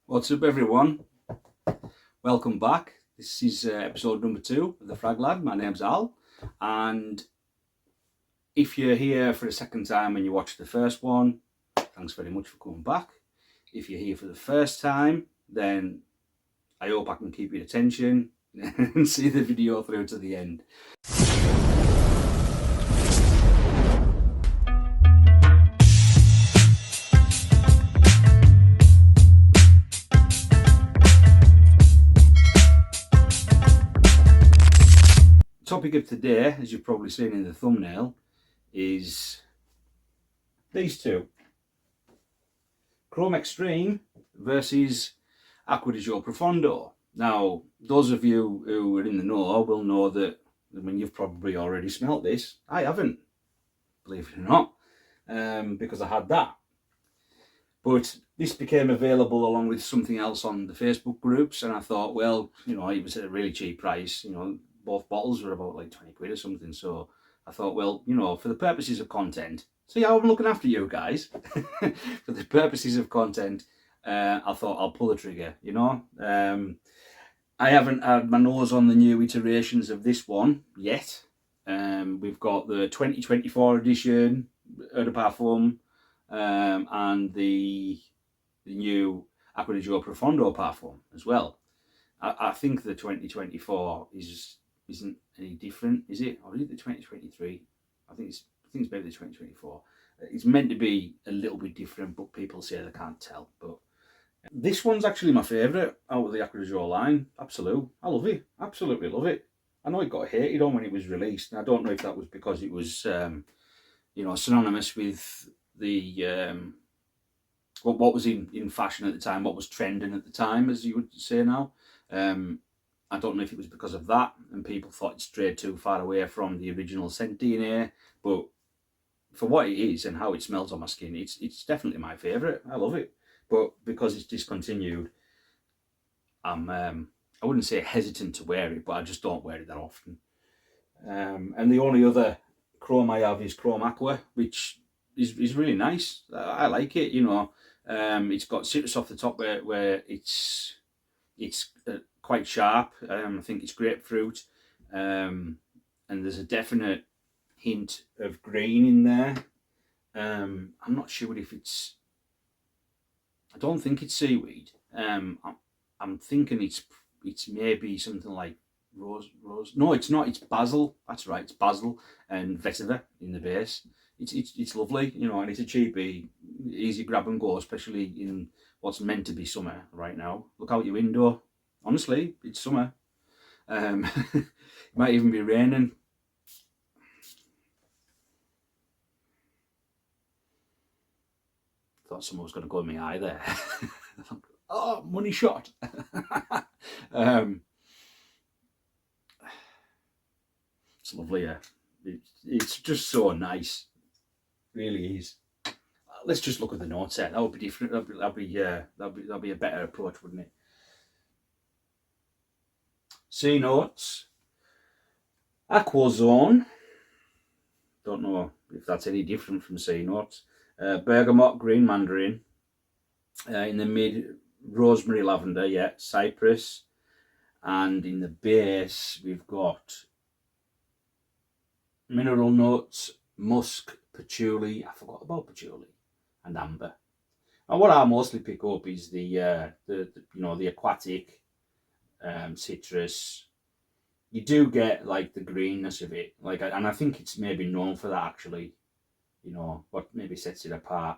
What's up, everyone? Welcome back. This is episode number 2 of the Frag Lad. My name's Al, and if you're here for the second time and you watched the first one, thanks very much for coming back. If you're here for the first time, then I hope I can keep your attention and see the video through to the end. Topic of today, as you've probably seen in the thumbnail, is these two: Chrome Extreme versus Acqua Profondo. Now, those of you who are in the know will know that, I mean, you've probably already smelt this. I haven't, believe it or not, because I had that. But this became available along with something else on the Facebook groups, and I thought, well, you know, it was at a really cheap price. You know, both bottles were about like 20 quid or something. So I thought, well, you know, for the purposes of content, see how I'm looking after you guys. For the purposes of content, I thought I'll pull the trigger, you know. I haven't had my nose on the new iterations of this one yet. We've got the 2024 edition, Eau de Parfum, and the new Acqua Profondo Parfum as well. I think the 2024 isn't any different, is it? Or is it the 2023? I think it's maybe the 2024. It's meant to be a little bit different, but people say they can't tell. But this one's actually my favourite out of the Acqua line. Absolute. I love it. Absolutely love it. I know it got hated on when it was released, and I don't know if that was because it was, you know, synonymous with the what was in fashion at the time, what was trending at the time, as you would say now. I don't know if it was because of that and people thought it strayed too far away from the original scent DNA, but for what it is and how it smells on my skin, it's definitely my favourite. I love it. But because it's discontinued, I'm I wouldn't say hesitant to wear it, but I just don't wear it that often. And the only other Chrome I have is Chrome Acqua, which is really nice. I like it, you know. It's got citrus off the top where it's quite sharp. I think it's grapefruit, and there's a definite hint of green in there. I'm not sure if it's. I don't think it's seaweed. I'm thinking it's maybe something like rose. No, it's not. It's basil. That's right. It's basil and vetiver in the base. It's lovely, you know, and it's a cheapie, easy grab and go, especially in what's meant to be summer right now. Look out your window. Honestly, it's summer. It might even be raining. Thought someone was going to go in my eye there. Oh, money shot. It's lovely. Yeah. It's just so nice. Really is. Let's just look at the notes there. That would be different. That'd be a better approach, wouldn't it? C notes. Aquazone. Don't know if that's any different from C notes. Bergamot, green mandarin. In the mid, rosemary, lavender. Yeah, cypress. And in the base, we've got mineral notes, musk, patchouli. I forgot about patchouli, and amber. And what I mostly pick up is the you know, the aquatic, citrus. You do get like the greenness of it, like, and I think it's maybe known for that actually. You know what maybe sets it apart,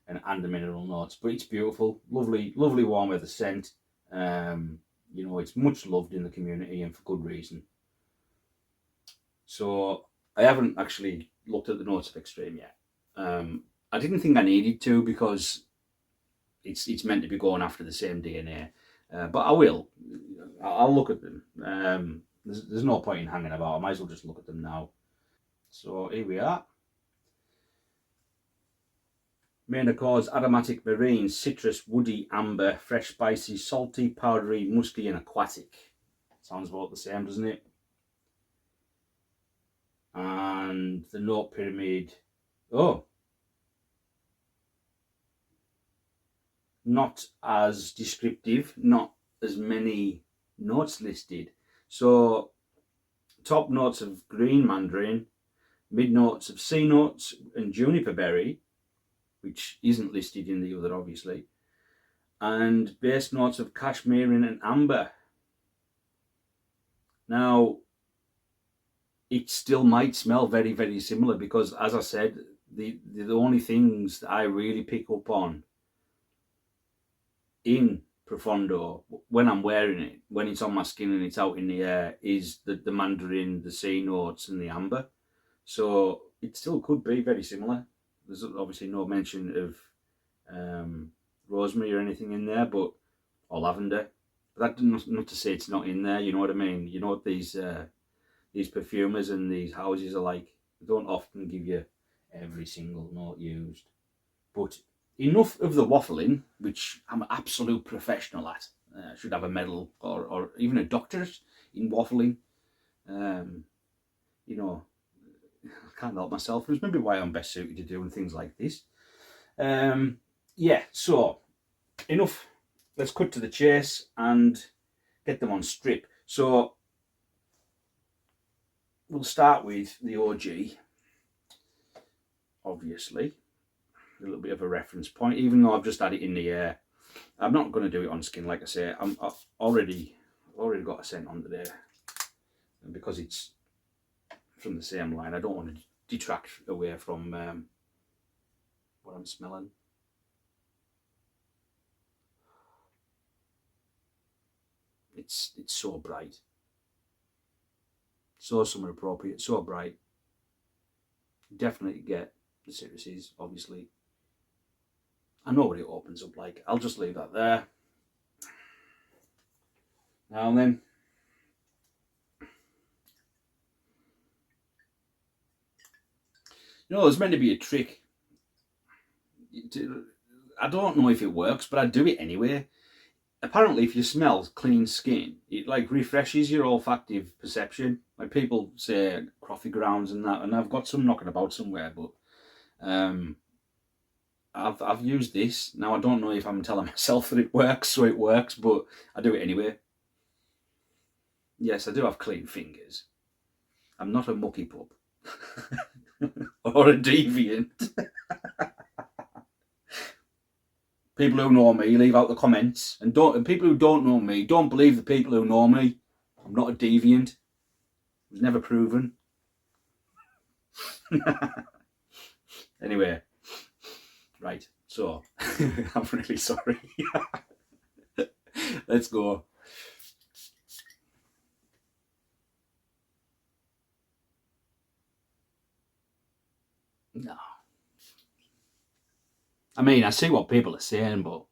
and the mineral notes. But it's beautiful, lovely warm weather scent. You know, it's much loved in the community and for good reason. So I haven't actually looked at the notes of Extreme yet. I didn't think I needed to because it's meant to be going after the same DNA, but I will. I'll look at them. There's no point in hanging about. I might as well just look at them now. So here we are. Main accords: aromatic, marine, citrus, woody, amber, fresh, spicy, salty, powdery, musky, and aquatic. Sounds about the same, doesn't it? And the note pyramid. Oh, not as descriptive, not as many notes listed. So top notes of green mandarin, mid notes of sea notes and juniper berry, which isn't listed in the other obviously, and base notes of cashmere and amber. Now, it still might smell very, very similar because, as I said, the only things that I really pick up on in Profondo when I'm wearing it, when it's on my skin and it's out in the air, is the mandarin, the sea notes, and the amber. So it still could be very similar. There's obviously no mention of rosemary or anything in there, but or lavender. But that's not to say it's not in there. You know what I mean? You know what these perfumers and these houses are like. They don't often give you every single note used, but enough of the waffling, which I'm an absolute professional at. I should have a medal or even a doctorate in waffling. You know, I can't help myself. It's maybe why I'm best suited to doing things like this. Yeah, so enough. Let's cut to the chase and get them on strip. So we'll start with the OG, obviously. A little bit of a reference point, even though I've just had it in the air. I'm not going to do it on skin, like I say. I've already got a scent under there. And because it's from the same line, I don't want to detract away from what I'm smelling. It's so bright. So summer appropriate, so bright. Definitely get the citruses, obviously. I know what it opens up like. I'll just leave that there. Now and then. You know, there's meant to be a trick. I don't know if it works, but I do it anyway. Apparently, if you smell clean skin, it like refreshes your olfactive perception. Like people say coffee grounds and that, and I've got some knocking about somewhere, but I've used this. Now I don't know if I'm telling myself that it works, so it works, but I do it anyway. Yes, I do have clean fingers. I'm not a mucky pup or a deviant. People who know me, leave out the comments. And people who don't know me, don't believe the people who know me. I'm not a deviant. It was never proven. Anyway, right. So, I'm really sorry. Let's go. No. I mean, I see what people are saying, but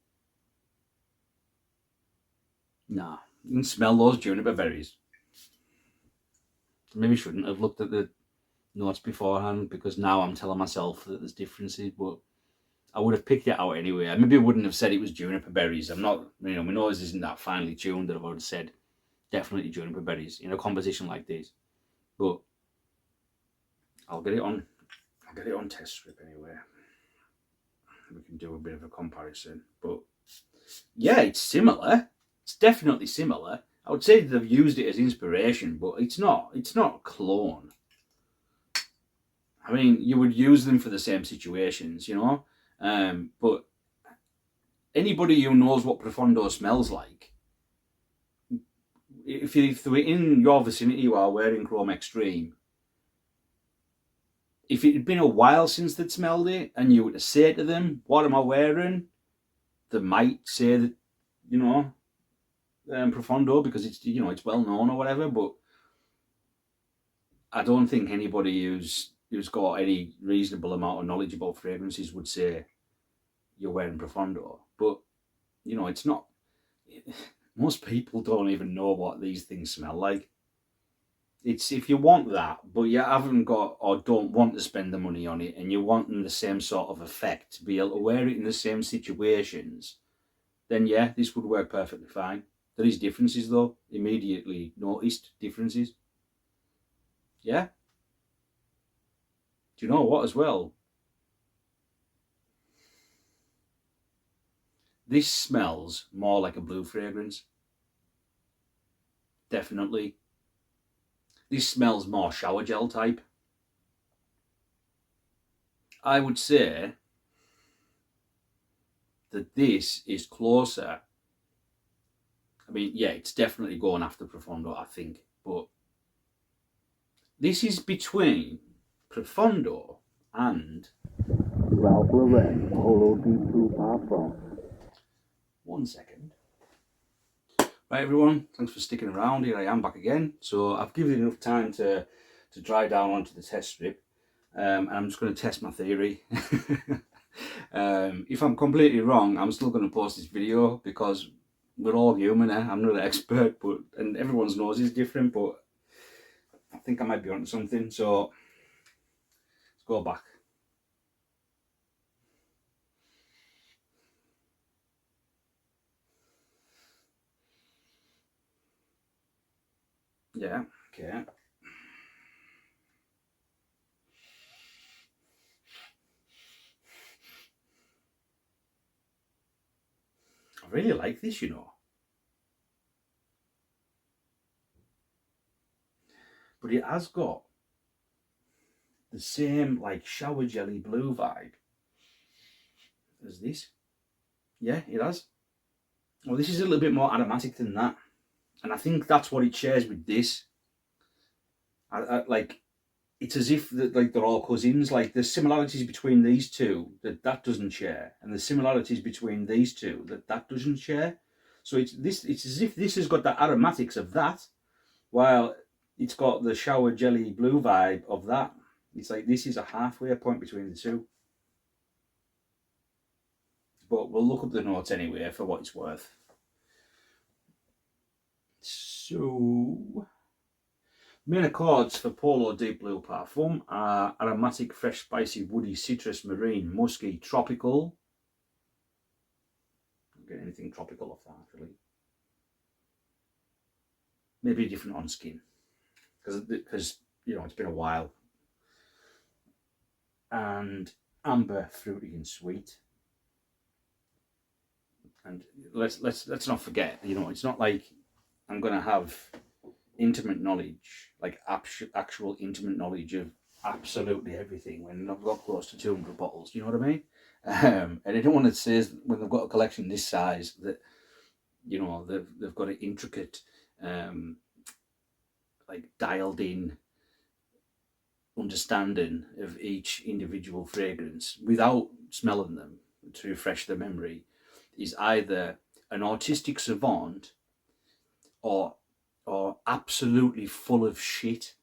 no. You can smell those juniper berries. Maybe shouldn't have looked at the notes beforehand because now I'm telling myself that there's differences, but I would have picked it out anyway. I maybe wouldn't have said it was juniper berries. I'm not, my nose isn't that finely tuned that I would have said definitely juniper berries in a composition like this. But I'll get it on test strip anyway. We can do a bit of a comparison. But yeah, it's similar. It's definitely similar. I would say they've used it as inspiration, but it's not a clone. I mean, you would use them for the same situations, but anybody who knows what Profondo smells like, if they were in your vicinity while wearing Chrome Extreme, if it had been a while since they'd smelled it and you were to say to them, what am I wearing? They might say that, Profondo because it's well known or whatever, but I don't think anybody who's got any reasonable amount of knowledge about fragrances would say you're wearing Profondo. But, it's not. Most people don't even know what these things smell like. It's if you want that, but you haven't got or don't want to spend the money on it and you're wanting the same sort of effect, to be able to wear it in the same situations, then yeah, this would work perfectly fine. There is differences though, immediately noticed differences. Yeah? Do you know what as well? This smells more like a blue fragrance. Definitely. This smells more shower gel type. I would say that this is closer. I mean, yeah, it's definitely going after Profondo, I think. But this is between Profondo and Ralph Lauren Polo Deep Blue Parfum. 1 second. Right, everyone, thanks for sticking around. Here I am back again. So I've given it enough time to dry down onto the test strip. And I'm just going to test my theory. If I'm completely wrong, I'm still going to post this video because we're all human. I'm not an expert, and everyone's nose is different, but I think I might be onto something. So let's go back. Yeah, okay. I really like this, you know. But it has got the same like shower jelly blue vibe as this. Yeah, it has. Well, this is a little bit more aromatic than that. And I think that's what it shares with this. Like, it's as if like they're all cousins. Like, there's similarities between these two that doesn't share, and the similarities between these two that doesn't share. So it's as if this has got the aromatics of that, while it's got the shower jelly blue vibe of that. It's like this is a halfway point between the two. But we'll look up the notes anyway for what it's worth. So, main accords for Polo Deep Blue Parfum are aromatic, fresh, spicy, woody, citrus, marine, musky, tropical. Don't get anything tropical off that, actually. Maybe different on skin, because you know it's been a while. And amber, fruity, and sweet. And let's not forget, you know, it's not like I'm gonna have intimate knowledge, like actual intimate knowledge of absolutely everything when I've got close to 200 bottles. You know what I mean? And I don't want to say when they've got a collection this size that, you know, they've got an intricate, like dialed in understanding of each individual fragrance without smelling them to refresh the memory is either an autistic savant or absolutely full of shit.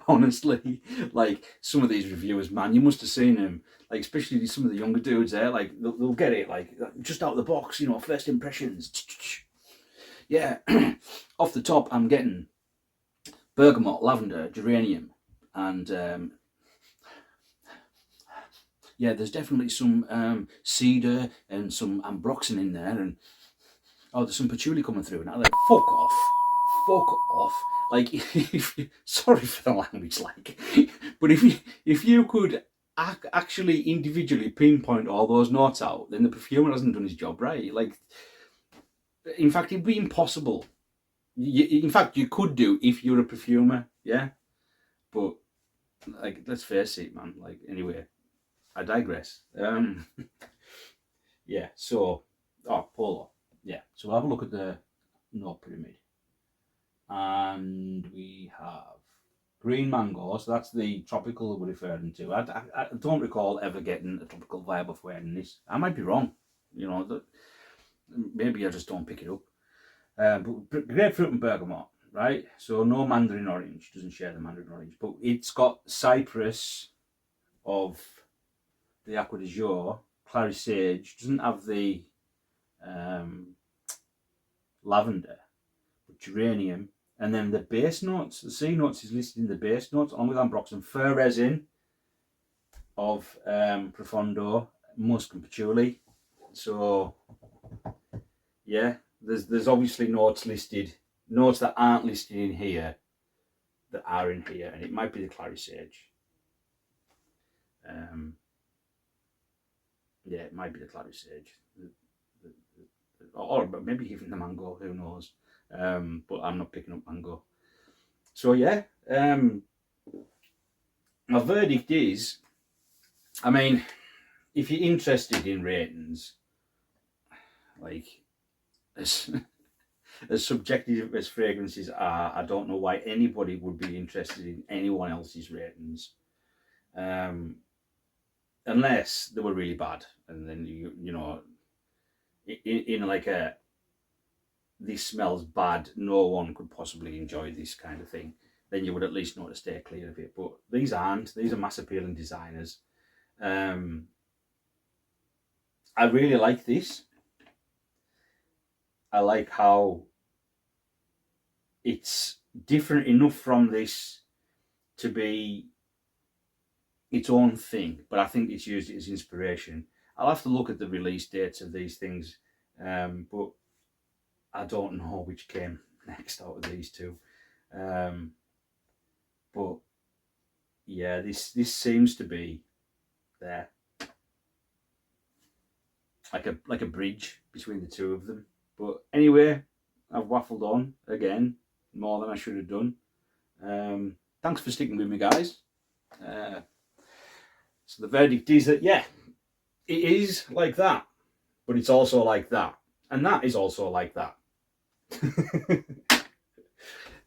Honestly, like some of these reviewers, man, you must have seen them. Like especially some of the younger dudes there, like they'll get it like just out of the box, you know, first impressions. Yeah, off the top, I'm getting bergamot, lavender, geranium, and yeah, there's definitely some cedar and some ambroxan in there, and oh, there's some patchouli coming through. And I'm like, fuck off. Like, sorry for the language, like, but if you could actually individually pinpoint all those notes out, then the perfumer hasn't done his job right. Like, in fact, it'd be impossible. In fact, you could do if you're a perfumer, yeah. But like, let's face it, man. Like, anyway, I digress. Yeah. So, Polo. Yeah. So we'll have a look at the note pyramid. And we have green mango, so that's the tropical we're referring to. I don't recall ever getting a tropical vibe of wearing this. I might be wrong, you know, maybe I just don't pick it up. But grapefruit and bergamot, right? So no mandarin orange, doesn't share the mandarin orange, but it's got cypress of the Acqua di Jour, clary sage, doesn't have the lavender, but geranium. And then the base notes, the C notes is listed in the base notes, along with ambroxan, fir resin of Profondo, musk and patchouli. So, yeah, there's obviously notes listed, notes that aren't listed in here, that are in here, and it might be the clary sage. Yeah, it might be the clary sage, or maybe even the mango. Who knows? But I'm not picking up mango. So yeah, my verdict is, I mean, if you're interested in ratings, like as as subjective as fragrances are, I don't know why anybody would be interested in anyone else's ratings, unless they were really bad, and then you know, in like a this smells bad, no one could possibly enjoy this kind of thing, then you would at least know to stay clear of it. But these aren't. These are mass appealing designers. I really like this. I like how it's different enough from this to be its own thing, but I think it's used it as inspiration. I'll have to look at the release dates of these things, but I don't know which came next out of these two. But yeah, this seems to be there, like a bridge between the two of them. But anyway, I've waffled on again more than I should have done. Thanks for sticking with me, guys. So the verdict is that yeah, it is like that, but it's also like that, and that is also like that.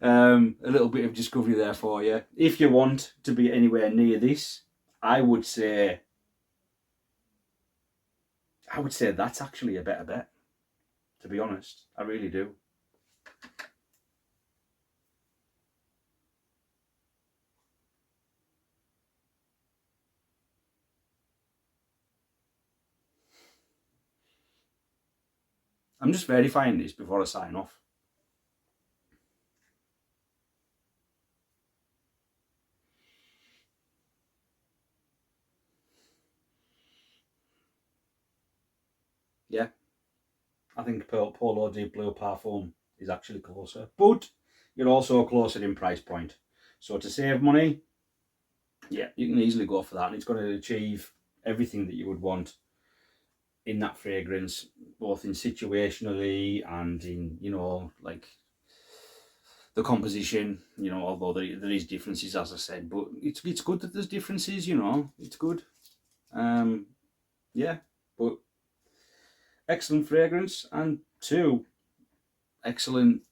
A little bit of discovery there for you. If you want to be anywhere near this, I would say that's actually a better bet. To be honest, I really do. I'm just verifying this before I sign off. Yeah, I think Polo Di Blue Parfum is actually closer, but you're also closer in price point. So to save money, yeah, you can easily go for that, and it's going to achieve everything that you would want in that fragrance, both in situationally and in, you know, like the composition, you know, although there is differences, as I said, but it's good that there's differences, you know, it's good. Yeah, but excellent fragrance, and two excellent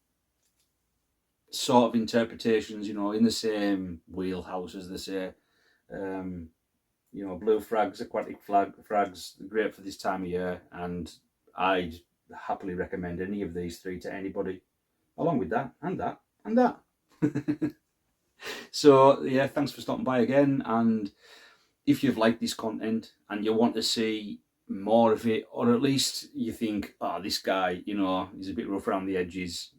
sort of interpretations, you know, in the same wheelhouse, as they say. You know, blue frags, aquatic frags, great for this time of year, and I'd happily recommend any of these three to anybody, along with that and that and that. So yeah, thanks for stopping by again, and if you've liked this content and you want to see more of it, or at least you think, oh, this guy, you know, he's a bit rough around the edges,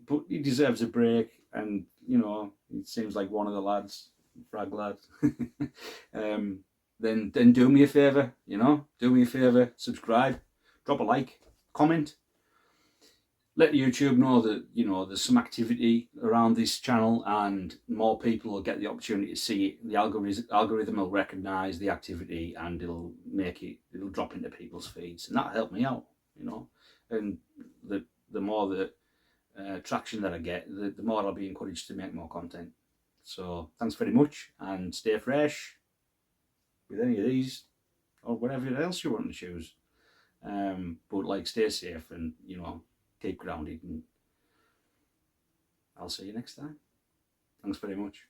but he deserves a break, and you know, it seems like one of the lads, frag lad. Then do me a favour, you know, do me a favour, subscribe, drop a like, comment, let YouTube know that, you know, there's some activity around this channel, and more people will get the opportunity to see it. The algorithm will recognise the activity, and it'll drop into people's feeds, and that'll help me out, you know. And the more the traction that I get, the more I'll be encouraged to make more content. So thanks very much, and stay fresh with any of these or whatever else you want to choose. But like, stay safe, and you know, keep grounded, and I'll see you next time. Thanks very much.